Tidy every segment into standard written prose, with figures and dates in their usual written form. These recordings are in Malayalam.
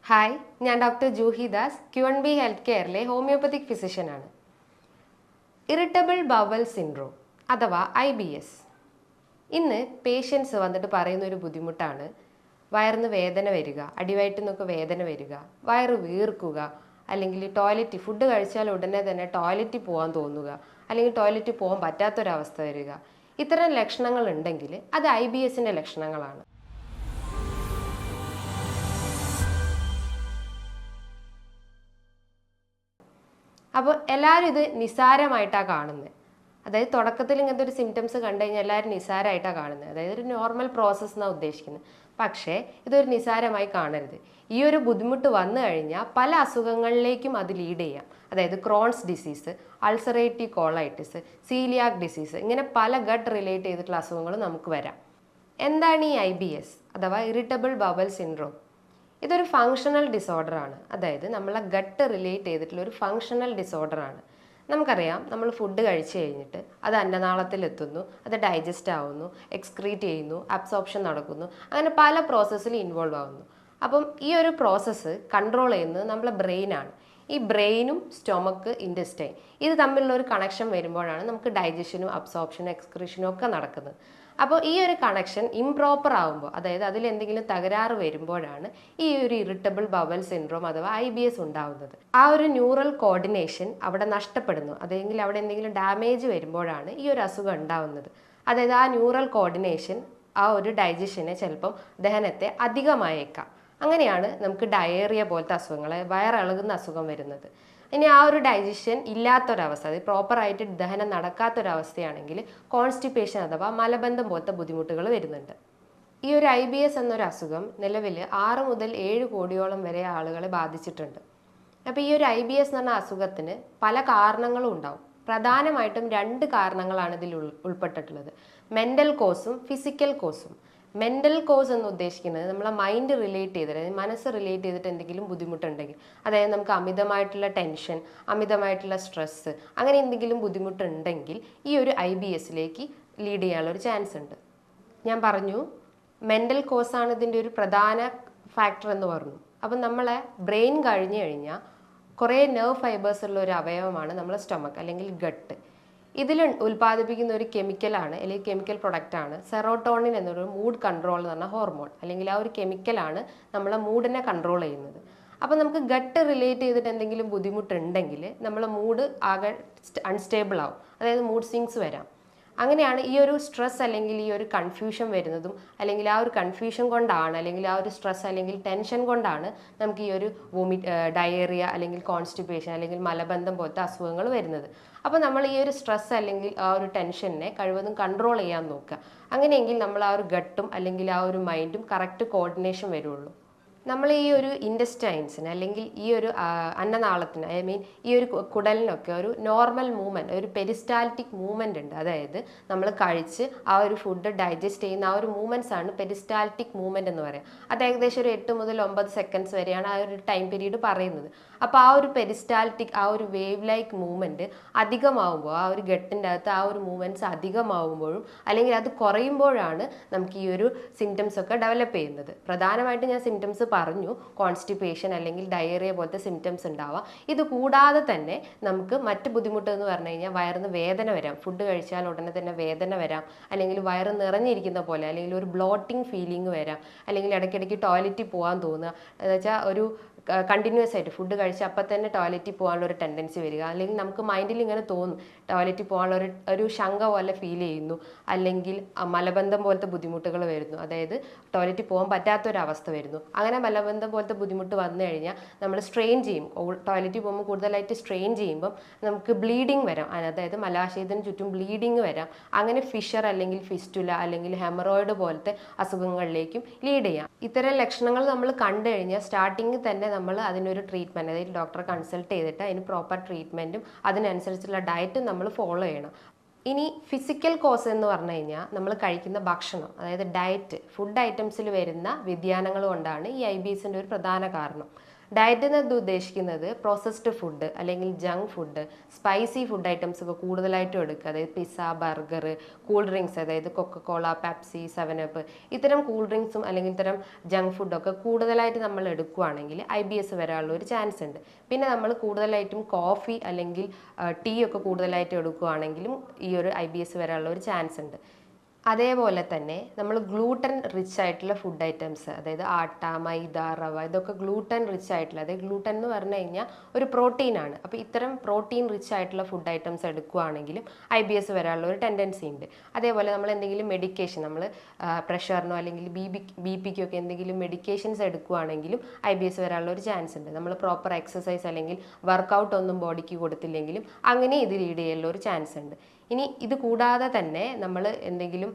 ഹായ്, ഞാൻ doctor Juhi Das, Q&B health കെയറിലെ ഹോമിയോപ്പത്തിക് ഫിസിഷ്യനാണ്. ഇറിറ്റബിൾ ബവൽ സിൻഡ്രോം അഥവാ IBS. ഇന്ന് പേഷ്യൻസ് വന്നിട്ട് പറയുന്ന ഒരു ബുദ്ധിമുട്ടാണ് വയറിന് വേദന വരിക, അടിവയറ്റിൽ നിന്നൊക്കെ വേദന വരിക, വയറ് വീർക്കുക, അല്ലെങ്കിൽ ടോയ്ലറ്റ് ഫുഡ് കഴിച്ചാൽ ഉടനെ തന്നെ ടോയ്ലറ്റിൽ പോകാൻ തോന്നുക, അല്ലെങ്കിൽ ടോയ്ലറ്റിൽ പോകാൻ പറ്റാത്തൊരവസ്ഥ വരിക. ഇത്തരം ലക്ഷണങ്ങൾ ഉണ്ടെങ്കിൽ അത് IBSൻ്റെ ലക്ഷണങ്ങളാണ്. അപ്പോൾ എല്ലാവരും ഇത് നിസ്സാരമായിട്ടാണ് കാണുന്നത്. അതായത് തുടക്കത്തിൽ ഇങ്ങനത്തെ ഒരു സിംറ്റംസ് കണ്ടു കഴിഞ്ഞാൽ എല്ലാവരും നിസ്സാരമായിട്ടാണ് കാണുന്നത്. അതായത് ഒരു നോർമൽ പ്രോസസ്സ് എന്നാണ് ഉദ്ദേശിക്കുന്നത്. പക്ഷേ ഇതൊരു നിസ്സാരമായി കാണരുത്. ഈ ഒരു ബുദ്ധിമുട്ട് വന്നു കഴിഞ്ഞാൽ പല അസുഖങ്ങളിലേക്കും അത് ലീഡ് ചെയ്യാം. അതായത് Crohn's disease, ulcerative colitis, coeliac disease, ഇങ്ങനെ പല ഗട്ട് റിലേറ്റ് ചെയ്തിട്ടുള്ള അസുഖങ്ങൾ നമുക്ക് വരാം. എന്താണ് ഈ IBS അഥവാ ഇറിറ്റബിൾ ബവൽ സിൻഡ്രോം? ഇതൊരു ഫങ്ഷണൽ ഡിസോർഡറാണ്. അതായത് നമ്മളെ ഗട്ട് റിലേറ്റ് ചെയ്തിട്ടുള്ള ഒരു ഫങ്ഷണൽ ഡിസോർഡറാണ്. നമുക്കറിയാം, നമ്മൾ ഫുഡ് കഴിച്ചു കഴിഞ്ഞിട്ട് അത് അന്നനാളത്തിലെത്തുന്നു, അത് ഡൈജസ്റ്റ് ആവുന്നു, എക്സ്ക്രീറ്റ് ചെയ്യുന്നു, അബ്സോർപ്ഷൻ നടക്കുന്നു, അങ്ങനെ പല പ്രോസസ്സിൽ ഇൻവോൾവ് ആവുന്നു. അപ്പം ഈ ഒരു പ്രോസസ്സ് കൺട്രോൾ ചെയ്യുന്നത് നമ്മളെ ബ്രെയിനാണ്. ഈ ബ്രെയിനും സ്റ്റൊമക്ക്, ഇൻറ്റസ്റ്റൈൻ ഇത് തമ്മിലുള്ള ഒരു കണക്ഷൻ വരുമ്പോഴാണ് നമുക്ക് ഡൈജഷനും അബ്സോർപ്ഷനും എക്സ്ക്രീഷനും ഒക്കെ നടക്കുന്നത്. അപ്പോൾ ഈ ഒരു കണക്ഷൻ ഇംപ്രോപ്പർ ആകുമ്പോൾ, അതായത് അതിലെന്തെങ്കിലും തകരാറ് വരുമ്പോഴാണ് ഈ ഒരു ഇറിറ്റബിൾ ബവൽ സിൻഡ്രോം അഥവാ IBS ഉണ്ടാവുന്നത്. ആ ഒരു ന്യൂറൽ കോർഡിനേഷൻ അവിടെ നഷ്ടപ്പെടുന്നു, അല്ലെങ്കിൽ അവിടെ എന്തെങ്കിലും ഡാമേജ് വരുമ്പോഴാണ് ഈ ഒരു അസുഖം ഉണ്ടാവുന്നത്. അതായത് ആ ന്യൂറൽ കോർഡിനേഷൻ ആ ഒരു ഡൈജഷനെ ചിലപ്പം ദഹനത്തെ അധികമായേക്കാം. അങ്ങനെയാണ് നമുക്ക് ഡയേറിയ പോലത്തെ അസുഖങ്ങൾ, വയറിളകുന്ന അസുഖം വരുന്നത്. ഇനി ആ ഒരു ഡൈജഷൻ ഇല്ലാത്തൊരവസ്ഥ, അത് പ്രോപ്പറായിട്ട് ദഹനം നടക്കാത്തൊരവസ്ഥയാണെങ്കിൽ കോൺസ്റ്റിപ്പേഷൻ അഥവാ മലബന്ധം പോലത്തെ ബുദ്ധിമുട്ടുകൾ വരുന്നുണ്ട്. ഈ ഒരു IBS എന്നൊരു അസുഖം നിലവിൽ 6 മുതൽ 7 കോടിയോളം വരെ ആളുകളെ ബാധിച്ചിട്ടുണ്ട്. അപ്പോൾ ഈ ഒരു IBS എന്ന് പറഞ്ഞ അസുഖത്തിന് പല കാരണങ്ങളും ഉണ്ടാവും. പ്രധാനമായിട്ടും 2 കാരണങ്ങളാണ് ഇതിൽ ഉൾപ്പെട്ടിട്ടുള്ളത്: മെൻ്റൽ കോസും ഫിസിക്കൽ കോസും. മെൻ്റൽ കോസ് എന്ന് ഉദ്ദേശിക്കുന്നത് നമ്മളെ മൈൻഡ് റിലേറ്റ് ചെയ്തിട്ട്, അതായത് മനസ്സ് റിലേറ്റ് ചെയ്തിട്ട് എന്തെങ്കിലും ബുദ്ധിമുട്ടുണ്ടെങ്കിൽ, അതായത് നമുക്ക് അമിതമായിട്ടുള്ള ടെൻഷൻ, അമിതമായിട്ടുള്ള സ്ട്രെസ്സ്, അങ്ങനെ എന്തെങ്കിലും ബുദ്ധിമുട്ടുണ്ടെങ്കിൽ ഈ ഒരു IBSലേക്ക് ലീഡ് ചെയ്യാനുള്ളൊരു ചാൻസ് ഉണ്ട്. ഞാൻ പറഞ്ഞു മെൻ്റൽ കോസാണ് ഇതിൻ്റെ ഒരു പ്രധാന ഫാക്ടർ എന്ന് പറഞ്ഞു. അപ്പം നമ്മളെ ബ്രെയിൻ കഴിഞ്ഞു കഴിഞ്ഞാൽ കുറേ നെർവ് ഫൈബേഴ്സ് ഉള്ള ഒരു അവയവമാണ് നമ്മളെ സ്റ്റൊമക്ക് അല്ലെങ്കിൽ ഗട്ട്. ഇതിൽ ഉൽപ്പാദിപ്പിക്കുന്ന ഒരു കെമിക്കലാണ്, അല്ലെങ്കിൽ കെമിക്കൽ പ്രൊഡക്റ്റാണ് സെറോട്ടോണിൻ എന്നൊരു മൂഡ് കൺട്രോൾ എന്ന് പറഞ്ഞ ഹോർമോൺ. അല്ലെങ്കിൽ ആ ഒരു കെമിക്കലാണ് നമ്മളെ മൂഡിനെ കൺട്രോൾ ചെയ്യുന്നത്. അപ്പോൾ നമുക്ക് ഗട്ട് റിലേറ്റ് ചെയ്തിട്ട് എന്തെങ്കിലും ബുദ്ധിമുട്ടുണ്ടെങ്കിൽ നമ്മളെ മൂഡ് ആകെ അൺസ്റ്റേബിൾ ആവും, അതായത് മൂഡ് സ്വിങ്സ് വരാം. അങ്ങനെയാണ് ഈ ഒരു സ്ട്രെസ് അല്ലെങ്കിൽ ഈ ഒരു കൺഫ്യൂഷൻ വരുന്നതും, അല്ലെങ്കിൽ ആ ഒരു കൺഫ്യൂഷൻ കൊണ്ടാണ്, അല്ലെങ്കിൽ ആ ഒരു സ്ട്രെസ് അല്ലെങ്കിൽ ടെൻഷൻ കൊണ്ടാണ് നമുക്ക് ഈ ഒരു ഡയേറിയ അല്ലെങ്കിൽ കോൺസ്റ്റിപ്പേഷൻ അല്ലെങ്കിൽ മലബന്ധം പോലത്തെ അസുഖങ്ങൾ വരുന്നത്. അപ്പോൾ നമ്മൾ ഈ ഒരു സ്ട്രെസ് അല്ലെങ്കിൽ ആ ഒരു ടെൻഷനെ കഴിവതും കൺട്രോൾ ചെയ്യാൻ നോക്കുക. അങ്ങനെയെങ്കിൽ നമ്മൾ ആ ഒരു ഗട്ടും അല്ലെങ്കിൽ ആ ഒരു മൈൻഡും കറക്റ്റ് കോർഡിനേഷൻ വരുള്ളൂ. നമ്മൾ ഈ ഒരു ഇൻറ്റസ്റ്റൈൻസിന് അല്ലെങ്കിൽ ഈ ഒരു അന്നനാളത്തിന്, ഈ ഒരു കുടലിനൊക്കെ ഒരു നോർമൽ മൂവ്മെൻറ്റ്, ഒരു പെരിസ്റ്റാൽറ്റിക് മൂവ്മെൻറ്റ് ഉണ്ട്. അതായത് നമ്മൾ കഴിച്ച് ആ ഒരു ഫുഡ് ഡൈജസ്റ്റ് ചെയ്യുന്ന ആ ഒരു മൂവ്മെൻറ്റ്സ് ആണ് പെരിസ്റ്റാൽറ്റിക് മൂവ്മെൻറ്റ് എന്ന് പറയുക. അത് ഏകദേശം ഒരു 8 മുതൽ 9 സെക്കൻഡ്സ് വരെയാണ് ആ ഒരു ടൈം പീരീഡ് പറയുന്നത്. അപ്പോൾ ആ ഒരു പെരിസ്റ്റാൽറ്റിക്, ആ ഒരു വേവ് ലൈക്ക് മൂവ്മെൻറ്റ് അധികമാവുമ്പോൾ, ആ ഒരു ഗട്ടിൻ്റെ അകത്ത് ആ ഒരു മൂവ്മെൻറ്റ്സ് അധികമാവുമ്പോഴും അല്ലെങ്കിൽ അത് കുറയുമ്പോഴാണ് നമുക്ക് ഈ ഒരു സിംറ്റംസ് ഒക്കെ ഡെവലപ്പ് ചെയ്യുന്നത്. പ്രധാനമായിട്ടും ഞാൻ സിംറ്റംസ് പറഞ്ഞു, കോൺസ്റ്റിപ്പേഷൻ അല്ലെങ്കിൽ ഡയേറിയ പോലത്തെ സിംറ്റംസ് ഉണ്ടാവാം. ഇത് കൂടാതെ തന്നെ നമുക്ക് മറ്റ് ബുദ്ധിമുട്ട് എന്ന് പറഞ്ഞു കഴിഞ്ഞാൽ വയറിന് വേദന വരാം. ഫുഡ് കഴിച്ചാൽ ഉടനെ തന്നെ വേദന വരാം, അല്ലെങ്കിൽ വയറ് നിറഞ്ഞിരിക്കുന്ന പോലെ, അല്ലെങ്കിൽ ഒരു ബ്ലോട്ടിങ് ഫീലിംഗ് വരാം, അല്ലെങ്കിൽ ഇടയ്ക്കിടയ്ക്ക് ടോയ്ലറ്റിൽ പോകാൻ തോന്നുക. എന്ന് വെച്ചാൽ ഒരു കണ്ടിന്യൂസ് ആയിട്ട് ഫുഡ് കഴിച്ച് അപ്പം തന്നെ ടോയ്ലറ്റിൽ പോകാനുള്ള ഒരു ടെൻഡൻസി വരിക, അല്ലെങ്കിൽ നമുക്ക് മൈൻഡിൽ ഇങ്ങനെ തോന്നും ടോയ്ലറ്റിൽ പോകാനുള്ള ഒരു ശങ്ക പോലെ ഫീൽ ചെയ്യുന്നു, അല്ലെങ്കിൽ മലബന്ധം പോലത്തെ ബുദ്ധിമുട്ടുകൾ വരുന്നു, അതായത് ടോയ്ലറ്റിൽ പോകാൻ പറ്റാത്തൊരവസ്ഥ വരുന്നു. അങ്ങനെ മലബന്ധം പോലത്തെ ബുദ്ധിമുട്ട് വന്നു കഴിഞ്ഞാൽ നമ്മൾ സ്ട്രെയിൻ ചെയ്യും. ടോയ്ലറ്റിൽ പോകുമ്പോൾ കൂടുതലായിട്ട് സ്ട്രെയിൻ ചെയ്യുമ്പം നമുക്ക് ബ്ലീഡിങ് വരാം, അതായത് മലാശയത്തിന് ചുറ്റും ബ്ലീഡിങ് വരാം. അങ്ങനെ ഫിഷർ അല്ലെങ്കിൽ ഫിസ്റ്റുല അല്ലെങ്കിൽ ഹെമറോയിഡ് പോലത്തെ അസുഖങ്ങളിലേക്കും ലീഡ് ചെയ്യാം. ഇത്തരം ലക്ഷണങ്ങൾ നമ്മൾ കണ്ടു കഴിഞ്ഞാൽ സ്റ്റാർട്ടിങ്ങിൽ തന്നെ നമ്മൾ അതിനൊരു ട്രീറ്റ്മെൻറ്റ്, അതായത് ഡോക്ടറെ കൺസൾട്ട് ചെയ്തിട്ട് അതിന് പ്രോപ്പർ ട്രീറ്റ്മെൻറ്റും അതിനനുസരിച്ചുള്ള ഡയറ്റും നമ്മൾ ഫോളോ ചെയ്യണം. ഇനി ഫിസിക്കൽ കോസ് എന്ന് പറഞ്ഞു കഴിഞ്ഞാൽ നമ്മൾ കഴിക്കുന്ന ഭക്ഷണം, അതായത് ഡയറ്റ്, ഫുഡ് ഐറ്റംസിൽ വരുന്ന വ്യതിയാനങ്ങൾ കൊണ്ടാണ് ഈ IBSൻ്റെ ഒരു പ്രധാന കാരണം. ഡയറ്റ് എന്നത് ഉദ്ദേശിക്കുന്നത് പ്രോസസ്ഡ് ഫുഡ് അല്ലെങ്കിൽ junk food, spicy food items ഒക്കെ കൂടുതലായിട്ടും എടുക്കുക. അതായത് പിസ്സ, ബർഗർ, കൂൾ ഡ്രിങ്ക്സ്, അതായത് കൊക്കക്കോള, പെപ്സി, 7up ഇത്തരം കൂൾ ഡ്രിങ്ക്സും അല്ലെങ്കിൽ ഇത്തരം ജങ്ക് ഫുഡൊക്കെ കൂടുതലായിട്ട് നമ്മൾ എടുക്കുകയാണെങ്കിൽ IBS വരാനുള്ള ഒരു ചാൻസ് ഉണ്ട്. പിന്നെ നമ്മൾ കൂടുതലായിട്ടും കോഫി അല്ലെങ്കിൽ ടീ ഒക്കെ കൂടുതലായിട്ട് എടുക്കുകയാണെങ്കിലും ഈ ഒരു IBS വരാനുള്ള ഒരു ചാൻസ് ഉണ്ട്. അതേപോലെ തന്നെ നമ്മൾ ഗ്ലൂട്ടൻ റിച്ച് ആയിട്ടുള്ള ഫുഡ് ഐറ്റംസ്, അതായത് ആട്ട, മൈദ, റവ, ഇതൊക്കെ ഗ്ലൂട്ടൻ റിച്ച് ആയിട്ടുള്ള, അതായത് ഗ്ലൂട്ടൻ എന്ന് പറഞ്ഞു കഴിഞ്ഞാൽ ഒരു പ്രോട്ടീനാണ്. അപ്പോൾ ഇത്തരം പ്രോട്ടീൻ റിച്ച് ആയിട്ടുള്ള ഫുഡ് ഐറ്റംസ് എടുക്കുകയാണെങ്കിലും IBS വരാനുള്ള ഒരു ടെൻഡൻസി ഉണ്ട്. അതേപോലെ നമ്മൾ എന്തെങ്കിലും മെഡിക്കേഷൻ, നമ്മൾ പ്രഷറിനോ അല്ലെങ്കിൽ BP ഒക്കെ എന്തെങ്കിലും മെഡിക്കേഷൻസ് എടുക്കുകയാണെങ്കിലും IBS വരാനുള്ള ഒരു ചാൻസ് ഉണ്ട്. നമ്മൾ പ്രോപ്പർ എക്സസൈസ് അല്ലെങ്കിൽ വർക്കൗട്ട് ഒന്നും ബോഡിക്ക് കൊടുത്തില്ലെങ്കിലും അങ്ങനെ ഇത് ലീഡ് ചെയ്യാനുള്ള ഒരു ചാൻസ് ഉണ്ട്. ഇനി ഇത് കൂടാതെ തന്നെ നമ്മൾ എന്തെങ്കിലും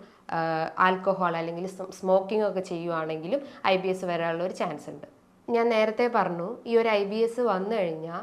ആൽക്കഹോൾ അല്ലെങ്കിൽ സ്മോക്കിംഗ് ഒക്കെ ചെയ്യുവാണെങ്കിലും IBS വരാനുള്ള ഒരു ചാൻസ് ഉണ്ട്. ഞാൻ നേരത്തെ പറഞ്ഞു, ഈ ഒരു IBS വന്നു കഴിഞ്ഞാൽ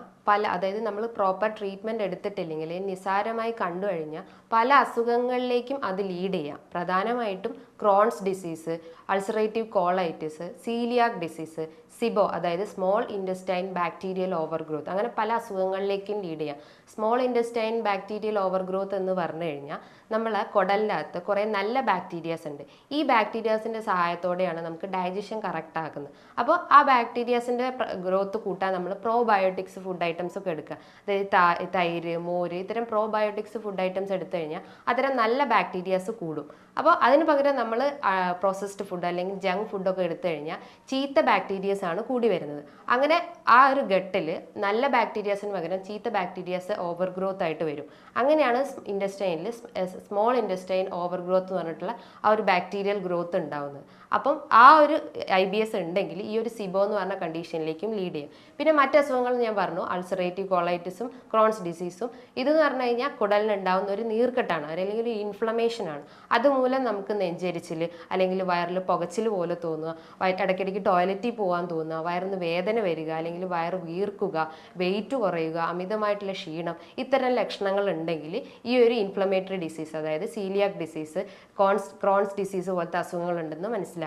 അതായത് നമ്മൾ പ്രോപ്പർ ട്രീറ്റ്മെൻറ്റ് എടുത്തിട്ടില്ലെങ്കിൽ, നിസാരമായി കണ്ടു കഴിഞ്ഞാൽ പല അസുഖങ്ങളിലേക്കും അത് ലീഡ് ചെയ്യാം. പ്രധാനമായിട്ടും Crohn's disease, ulcerative colitis, coeliac disease, SIBO അതായത് small intestine bacterial overgrowth, അങ്ങനെ പല അസുഖങ്ങളിലേക്കും ലീഡ് ചെയ്യാം. Small intestine bacterial overgrowth എന്ന് പറഞ്ഞു കഴിഞ്ഞാൽ നമ്മളെ കുടലിൻ്റെ അകത്ത് കുറേ നല്ല ബാക്ടീരിയാസ് ഉണ്ട്. ഈ ബാക്ടീരിയാസിൻ്റെ സഹായത്തോടെയാണ് നമുക്ക് ഡൈജഷൻ കറക്റ്റ് ആക്കുന്നത്. അപ്പോൾ ആ ബാക്ടീരിയാസിൻ്റെ ഗ്രോത്ത് കൂട്ടാൻ നമ്മൾ പ്രോബയോട്ടിക്സ് ഫുഡ് ഐറ്റംസ് ഒക്കെ എടുക്കുക. അതായത് തൈര്, മോര്, ഇത്തരം പ്രോബയോട്ടിക്സ് ഫുഡ് ഐറ്റംസ് എടുത്തു കഴിഞ്ഞാൽ അത്തരം നല്ല ബാക്ടീരിയാസ് കൂടും. അപ്പോൾ അതിന് പകരം നമ്മൾ പ്രോസസ്ഡ് ഫുഡ് അല്ലെങ്കിൽ ജങ്ക് ഫുഡൊക്കെ എടുത്തു കഴിഞ്ഞാൽ ചീത്ത ബാക്ടീരിയാസ് ആണ് കൂടി വരുന്നത്. അങ്ങനെ ആ ഒരു ഘട്ടിൽ നല്ല ബാക്ടീരിയാസിന് പകരം ചീത്ത ബാക്ടീരിയാസ് ഓവർ ഗ്രോത്ത് ആയിട്ട് വരും. അങ്ങനെയാണ് ഇൻറ്റസ്റ്റൈനിൽ സ്മോൾ ഇൻറ്റസ്റ്റൈൻ ഓവർ ഗ്രോത്ത് എന്ന് പറഞ്ഞിട്ടുള്ള ആ ഒരു ബാക്ടീരിയൽ ഗ്രോത്ത് ഉണ്ടാവുന്നത്. അപ്പം ആ ഒരു IBS ഉണ്ടെങ്കിൽ ഈ ഒരു സിബോ എന്ന് പറഞ്ഞ കണ്ടീഷനിലേക്കും ലീഡ് ചെയ്യും. പിന്നെ മറ്റ് അസുഖങ്ങൾ ഞാൻ പറഞ്ഞു, അൾസറേറ്റീവ് കോളൈറ്റിസും ക്രോൺസ് ഡിസീസും. ഇതെന്ന് പറഞ്ഞു കഴിഞ്ഞാൽ കുടലിനുണ്ടാവുന്ന ഒരു നീർക്കെട്ടാണ് അല്ലെങ്കിൽ ഒരു ഇൻഫ്ലമേഷനാണ്. അതുമൂലം നമുക്ക് നെഞ്ചരിച്ചിൽ അല്ലെങ്കിൽ വയറിൽ പുകച്ചിൽ പോലെ തോന്നുക, ഇടയ്ക്കിടയ്ക്ക് ടോയ്ലറ്റിൽ പോകാൻ തോന്നുക, വയറിന് വേദന വരിക അല്ലെങ്കിൽ വയറ് വീർക്കുക, വെയിറ്റ് കുറയുക, അമിതമായിട്ടുള്ള ക്ഷീണം, ഇത്തരം ലക്ഷണങ്ങൾ ഉണ്ടെങ്കിൽ ഈ ഒരു ഇൻഫ്ലമേറ്ററി ഡിസീസ്, അതായത് സീലിയാക് ഡിസീസ്, ക്രോൺസ് ഡിസീസ് പോലത്തെ അസുഖങ്ങളുണ്ടെന്ന് മനസ്സിലാക്കാം.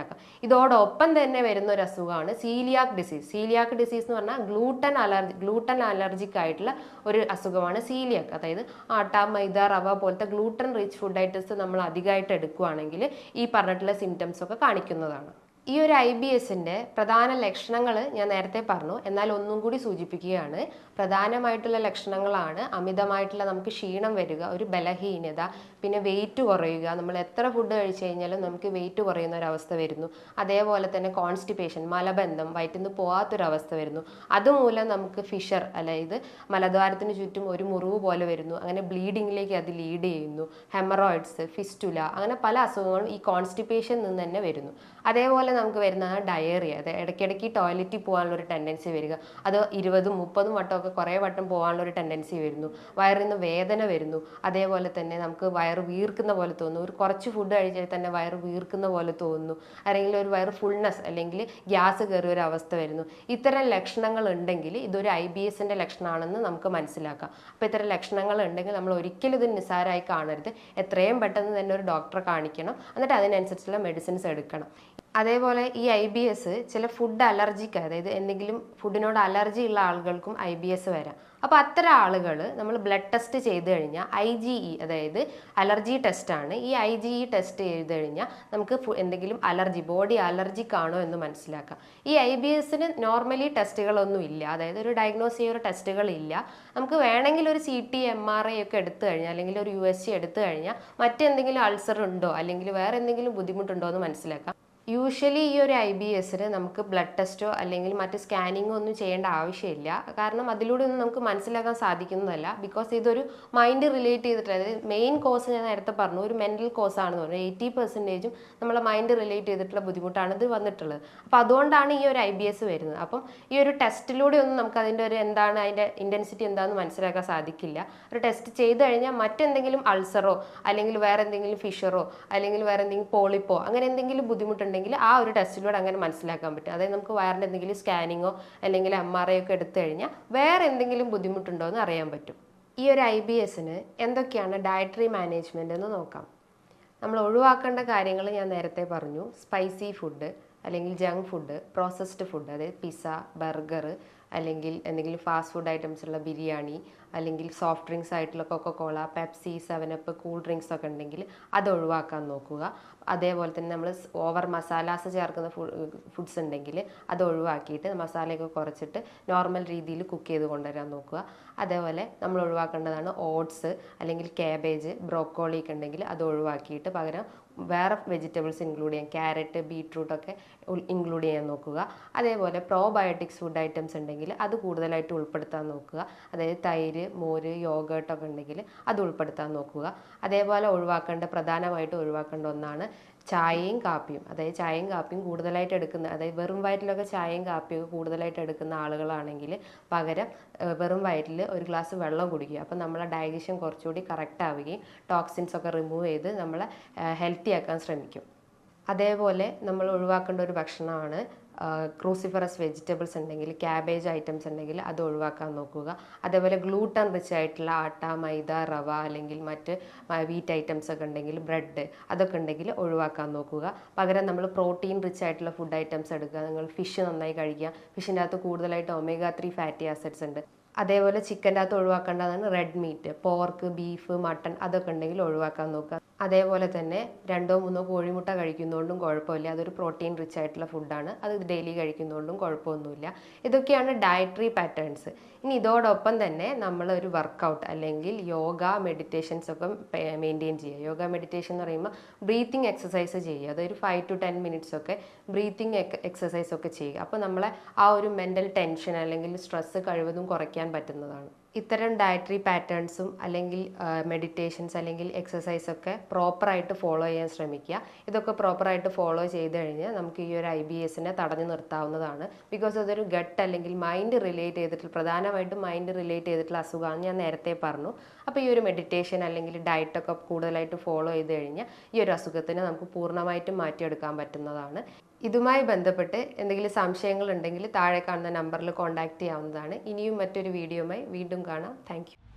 ഇതോടൊപ്പം തന്നെ വരുന്ന ഒരു അസുഖമാണ് സീലിയാക് ഡിസീസ്. സീലിയാക് ഡിസീസ് എന്ന് പറഞ്ഞാൽ ഗ്ലൂട്ടൻ അലർജിക് ആയിട്ടുള്ള ഒരു അസുഖമാണ് സീലിയാക്. അതായത് ആട്ട, മൈദ, റവ പോലത്തെ ഗ്ലൂട്ടൻ റിച്ച് ഫുഡ് ഐറ്റംസ് നമ്മൾ അധികമായിട്ട് എടുക്കുകയാണെങ്കിൽ ഈ പറഞ്ഞിട്ടുള്ള സിംറ്റംസ് ഒക്കെ കാണിക്കുന്നതാണ്. ഈ ഒരു IBSന്റെ പ്രധാന ലക്ഷണങ്ങൾ ഞാൻ നേരത്തെ പറഞ്ഞു, എന്നാൽ ഒന്നും കൂടി സൂചിപ്പിക്കുകയാണ്. പ്രധാനമായിട്ടുള്ള ലക്ഷണങ്ങളാണ് അമിതമായിട്ടുള്ള നമുക്ക് ക്ഷീണം വരിക, ഒരു ബലഹീനത, പിന്നെ വെയിറ്റ് കുറയുക. നമ്മൾ എത്ര ഫുഡ് കഴിച്ചു കഴിഞ്ഞാലും നമുക്ക് വെയിറ്റ് കുറയുന്ന ഒരവസ്ഥ വരുന്നു. അതേപോലെ തന്നെ കോൺസ്റ്റിപ്പേഷൻ, മലബന്ധം, വയറ്റിൽ നിന്ന് പോകാത്തൊരവസ്ഥ വരുന്നു. അതുമൂലം നമുക്ക് ഫിഷർ, അതായത് മലദ്വാരത്തിന് ചുറ്റും ഒരു മുറിവ് പോലെ വരുന്നു. അങ്ങനെ ബ്ലീഡിങ്ങിലേക്ക് അത് ലീഡ് ചെയ്യുന്നു. ഹെമറോയിഡ്സ്, ഫിസ്റ്റുല, അങ്ങനെ പല അസുഖങ്ങളും ഈ കോൺസ്റ്റിപ്പേഷൻ നിന്ന് തന്നെ വരുന്നു. അതേപോലെ നമുക്ക് വരുന്നതാണ് ഡയേറിയ. അത് ഇടയ്ക്കിടയ്ക്ക് ടോയ്ലറ്റിൽ പോകാനുള്ള ഒരു ടെൻഡൻസി വരിക. അത് 20-30 വട്ടമൊക്കെ കുറേ വട്ടം പോകാനുള്ള ഒരു ടെൻഡൻസി വരുന്നു. വയറിൽ നിന്ന് വേദന വരുന്നു. അതേപോലെ തന്നെ നമുക്ക് വയറ് വീർക്കുന്ന പോലെ തോന്നുന്നു. ഒരു കുറച്ച് ഫുഡ് കഴിച്ചാൽ തന്നെ വയറ് വീർക്കുന്ന പോലെ തോന്നുന്നു. അല്ലെങ്കിൽ ഒരു വയറ് ഫുൾനെസ് അല്ലെങ്കിൽ ഗ്യാസ് കയറിയ ഒരു അവസ്ഥ വരുന്നു. ഇത്തരം ലക്ഷണങ്ങൾ ഉണ്ടെങ്കിൽ ഇതൊരു IBSന്റെ ലക്ഷണമാണെന്ന് നമുക്ക് മനസ്സിലാക്കാം. അപ്പോൾ ഇത്തരം ലക്ഷണങ്ങൾ ഉണ്ടെങ്കിൽ നമ്മൾ ഒരിക്കലും ഇത് നിസ്സാരമായി കാണരുത്. എത്രയും പെട്ടെന്ന് തന്നെ ഒരു ഡോക്ടറെ കാണിക്കണം. എന്നിട്ട് അതിനനുസരിച്ചുള്ള മെഡിസിൻസ് എടുക്കണം. അതേപോലെ ഈ IBS ചില ഫുഡ് അലർജിക്ക്, അതായത് എന്തെങ്കിലും ഫുഡിനോട് അലർജി ഉള്ള ആളുകൾക്കും IBS വരാം. അപ്പോൾ അത്തരം ആളുകൾ നമ്മൾ ബ്ലഡ് ടെസ്റ്റ് ചെയ്ത് കഴിഞ്ഞാൽ IgE, അതായത് അലർജി ടെസ്റ്റാണ്. ഈ IgE ടെസ്റ്റ് ചെയ്ത് കഴിഞ്ഞാൽ നമുക്ക് എന്തെങ്കിലും ബോഡി അലർജിക് ആണോ എന്ന് മനസ്സിലാക്കാം. ഈ IBSന് നോർമലി ടെസ്റ്റുകളൊന്നും ഇല്ല, അതായത് ഒരു ഡയഗ്നോസ് ചെയ്യുന്ന ഒരു ടെസ്റ്റുകളില്ല. നമുക്ക് വേണമെങ്കിൽ ഒരു CT, MRI ഒക്കെ എടുത്തു കഴിഞ്ഞാൽ അല്ലെങ്കിൽ ഒരു USG എടുത്തു കഴിഞ്ഞാൽ മറ്റെന്തെങ്കിലും അൾസർ ഉണ്ടോ അല്ലെങ്കിൽ വേറെ എന്തെങ്കിലും ബുദ്ധിമുട്ടുണ്ടോ എന്ന് മനസ്സിലാക്കാം. യൂഷ്വലി ഈ ഒരു IBSന് നമുക്ക് ബ്ലഡ് ടെസ്റ്റോ അല്ലെങ്കിൽ മറ്റ് സ്കാനിങ്ങോ ഒന്നും ചെയ്യേണ്ട ആവശ്യമില്ല. കാരണം അതിലൂടെ ഒന്നും നമുക്ക് മനസ്സിലാക്കാൻ സാധിക്കുന്നതല്ല. ബിക്കോസ് ഇതൊരു മൈൻഡ് റിലേറ്റ് ചെയ്തിട്ട്, അതായത് മെയിൻ കോസ് ഞാൻ നേരത്തെ പറഞ്ഞു ഒരു മെൻ്റൽ കോസാണെന്ന് പറഞ്ഞു. 80% നമ്മളെ മൈൻഡ് റിലേറ്റ് ചെയ്തിട്ടുള്ള ബുദ്ധിമുട്ടാണ് ഇത് വന്നിട്ടുള്ളത്. അപ്പോൾ അതുകൊണ്ടാണ് ഈ ഒരു IBS വരുന്നത്. അപ്പം ഈ ഒരു ടെസ്റ്റിലൂടെ ഒന്നും നമുക്ക് അതിൻ്റെ ഒരു എന്താണ് അതിൻ്റെ ഇൻറ്റൻസിറ്റി എന്താണെന്ന് മനസ്സിലാക്കാൻ സാധിക്കില്ല. ഒരു ടെസ്റ്റ് ചെയ്ത് കഴിഞ്ഞാൽ മറ്റെന്തെങ്കിലും അൾസറോ അല്ലെങ്കിൽ വേറെ എന്തെങ്കിലും ഫിഷറോ അല്ലെങ്കിൽ വേറെ എന്തെങ്കിലും പോളിപ്പോ അങ്ങനെ എന്തെങ്കിലും ബുദ്ധിമുട്ടുണ്ടെങ്കിൽ ആ ഒരു ടെസ്റ്റിലൂടെ അങ്ങനെ മനസ്സിലാക്കാൻ പറ്റും. അതായത് നമുക്ക് വയറിൻ്റെ എന്തെങ്കിലും സ്കാനിങ്ങോ അല്ലെങ്കിൽ MRI ഒക്കെ എടുത്തു കഴിഞ്ഞാൽ വേറെ എന്തെങ്കിലും ബുദ്ധിമുട്ടുണ്ടോ എന്ന് അറിയാൻ പറ്റും. ഈ ഒരു IBSന് എന്തൊക്കെയാണ് ഡയറ്ററി മാനേജ്മെൻറ്റ് എന്ന് നോക്കാം. നമ്മൾ ഒഴിവാക്കേണ്ട കാര്യങ്ങൾ ഞാൻ നേരത്തെ പറഞ്ഞു. സ്പൈസി ഫുഡ്, അല്ലെങ്കിൽ ജങ്ക് ഫുഡ്, പ്രോസസ്ഡ് ഫുഡ്, അതായത് പിസ്സ, ബർഗർ, അല്ലെങ്കിൽ എന്തെങ്കിലും ഫാസ്റ്റ് ഫുഡ് ഐറ്റംസ് ഉള്ള ബിരിയാണി, അല്ലെങ്കിൽ സോഫ്റ്റ് ഡ്രിങ്ക്സ് ആയിട്ടുള്ള Coca Cola, Pepsi, 7up, cool drinks ഒക്കെ ഉണ്ടെങ്കിൽ അത് ഒഴിവാക്കാൻ നോക്കുക. അതേപോലെ തന്നെ നമ്മൾ ഓവർ മസാലാസ് ചേർക്കുന്ന ഫുഡ്സ് ഉണ്ടെങ്കിൽ അത് ഒഴിവാക്കിയിട്ട് മസാലയൊക്കെ കുറച്ചിട്ട് നോർമൽ രീതിയിൽ കുക്ക് ചെയ്ത് കൊണ്ടുവരാൻ നോക്കുക. അതേപോലെ നമ്മൾ ഒഴിവാക്കേണ്ടതാണ് ഓട്സ് അല്ലെങ്കിൽ കാബേജ്, ബ്രോക്കോളി ഒക്കെ ഉണ്ടെങ്കിൽ അത് ഒഴിവാക്കിയിട്ട് പകരം വേറെ വെജിറ്റബിൾസ് ഇൻക്ലൂഡ് ചെയ്യാം. ക്യാരറ്റ്, ബീട്രൂട്ട് ഒക്കെ ഇൻക്ലൂഡ് ചെയ്യാൻ നോക്കുക. അതേപോലെ പ്രോബയോട്ടിക്സ് ഫുഡ് ഐറ്റംസ് ഉണ്ടെങ്കിൽ അത് കൂടുതലായിട്ട് ഉൾപ്പെടുത്താൻ നോക്കുക. അതായത് തൈര്, മോര്, യോഗേർട്ടൊക്കെ ഉണ്ടെങ്കിൽ അത് ഉൾപ്പെടുത്താൻ നോക്കുക. അതേപോലെ പ്രധാനമായിട്ട് ഒഴിവാക്കേണ്ട ഒന്നാണ് ചായയും കാപ്പിയും. അതായത് ചായയും കാപ്പിയും കൂടുതലായിട്ട് എടുക്കുന്ന, അതായത് വെറും വയറ്റിലൊക്കെ ചായയും കാപ്പിയും കൂടുതലായിട്ട് എടുക്കുന്ന ആളുകളാണെങ്കിൽ പകരം വെറും വയറ്റിൽ ഒരു ഗ്ലാസ് വെള്ളം കുടിക്കുക. അപ്പം നമ്മളെ ഡൈജഷൻ കുറച്ചുകൂടി കറക്റ്റ് ആവുകയും ടോക്സിൻസ് ഒക്കെ റിമൂവ് ചെയ്ത് നമ്മളെ ഹെൽത്തി ആക്കാൻ ശ്രമിക്കും. അതേപോലെ നമ്മൾ ഒഴിവാക്കേണ്ട ഒരു ഭക്ഷണമാണ് ക്രൂസിഫറസ് വെജിറ്റബിൾസ് ഉണ്ടെങ്കിൽ, ക്യാബേജ് ഐറ്റംസ് ഉണ്ടെങ്കിൽ അത് ഒഴിവാക്കാൻ നോക്കുക. അതേപോലെ ഗ്ലൂട്ടൻ റിച്ച് ആയിട്ടുള്ള ആട്ട, മൈദ, റവ അല്ലെങ്കിൽ മറ്റ് വീറ്റ് ഐറ്റംസ് ഒക്കെ ഉണ്ടെങ്കിൽ, ബ്രെഡ് അതൊക്കെ ഉണ്ടെങ്കിൽ ഒഴിവാക്കാൻ നോക്കുക. പകരം നമ്മൾ പ്രോട്ടീൻ റിച്ച് ആയിട്ടുള്ള ഫുഡ് ഐറ്റംസ് എടുക്കുക. നിങ്ങൾ ഫിഷ് നന്നായി കഴിക്കുക. ഫിഷിൻ്റെ അകത്ത് കൂടുതലായിട്ട് omega-3 ഫാറ്റി ആസിഡ്സ് ഉണ്ട്. അതേപോലെ ചിക്കൻ്റെ അകത്ത് ഒഴിവാക്കേണ്ടതാണ് red meat, pork, beef, mutton അതൊക്കെ ഉണ്ടെങ്കിൽ ഒഴിവാക്കാൻ നോക്കുക. അതേപോലെ തന്നെ 2-3 കോഴിമുട്ട കഴിക്കുന്നതുകൊണ്ടും കുഴപ്പമില്ല. അതൊരു പ്രോട്ടീൻ റിച്ച് ആയിട്ടുള്ള ഫുഡാണ്. അത് ഡെയിലി കഴിക്കുന്നതുകൊണ്ടും കുഴപ്പമൊന്നുമില്ല. ഇതൊക്കെയാണ് ഡയറ്ററി പാറ്റേൺസ്. ഇനി ഇതോടൊപ്പം തന്നെ നമ്മൾ ഒരു വർക്കൗട്ട് അല്ലെങ്കിൽ യോഗ, മെഡിറ്റേഷൻസ് ഒക്കെ മെയിൻറ്റെയിൻ ചെയ്യുക. യോഗ, മെഡിറ്റേഷൻ എന്ന് പറയുമ്പോൾ ബ്രീത്തിങ് എക്സസൈസ് ചെയ്യുക. അതൊരു 5 to 10 മിനിറ്റ്സ് ഒക്കെ ബ്രീത്തിങ് എക്സസൈസ് ഒക്കെ ചെയ്യുക. അപ്പോൾ നമ്മളെ ആ ഒരു മെൻ്റൽ ടെൻഷൻ അല്ലെങ്കിൽ സ്ട്രെസ്സ് കഴിവതും കുറയ്ക്കാൻ പറ്റുന്നതാണ്. ഇത്തരം ഡയറ്ററി പാറ്റേൺസും അല്ലെങ്കിൽ മെഡിറ്റേഷൻസ് അല്ലെങ്കിൽ എക്സസൈസ് ഒക്കെ പ്രോപ്പറായിട്ട് ഫോളോ ചെയ്യാൻ ശ്രമിക്കുക. ഇതൊക്കെ പ്രോപ്പറായിട്ട് ഫോളോ ചെയ്ത് കഴിഞ്ഞാൽ നമുക്ക് ഈ ഒരു IBSനെ തടഞ്ഞു നിർത്താവുന്നതാണ്. ബിക്കോസ് അതൊരു ഗട്ട് അല്ലെങ്കിൽ മൈൻഡ് റിലേറ്റ് ചെയ്തിട്ടുള്ള, പ്രധാനമായിട്ടും മൈൻഡ് റിലേറ്റ് ചെയ്തിട്ടുള്ള അസുഖമാണ് ഞാൻ നേരത്തെ പറഞ്ഞു. അപ്പോൾ ഈ ഒരു മെഡിറ്റേഷൻ അല്ലെങ്കിൽ ഡയറ്റൊക്കെ കൂടുതലായിട്ട് ഫോളോ ചെയ്ത് കഴിഞ്ഞാൽ ഈ ഒരു അസുഖത്തിനെ നമുക്ക് പൂർണ്ണമായിട്ടും മാറ്റിയെടുക്കാൻ പറ്റുന്നതാണ്. ഇതുമായി ബന്ധപ്പെട്ട് എന്തെങ്കിലും സംശയങ്ങൾ ഉണ്ടെങ്കിൽ താഴെ കാണുന്ന നമ്പറിൽ കോൺടാക്റ്റ് ചെയ്യാവുന്നതാണ്. ഇനിയും മറ്റൊരു വീഡിയോയുമായി വീണ്ടും കാണാം. Thank you.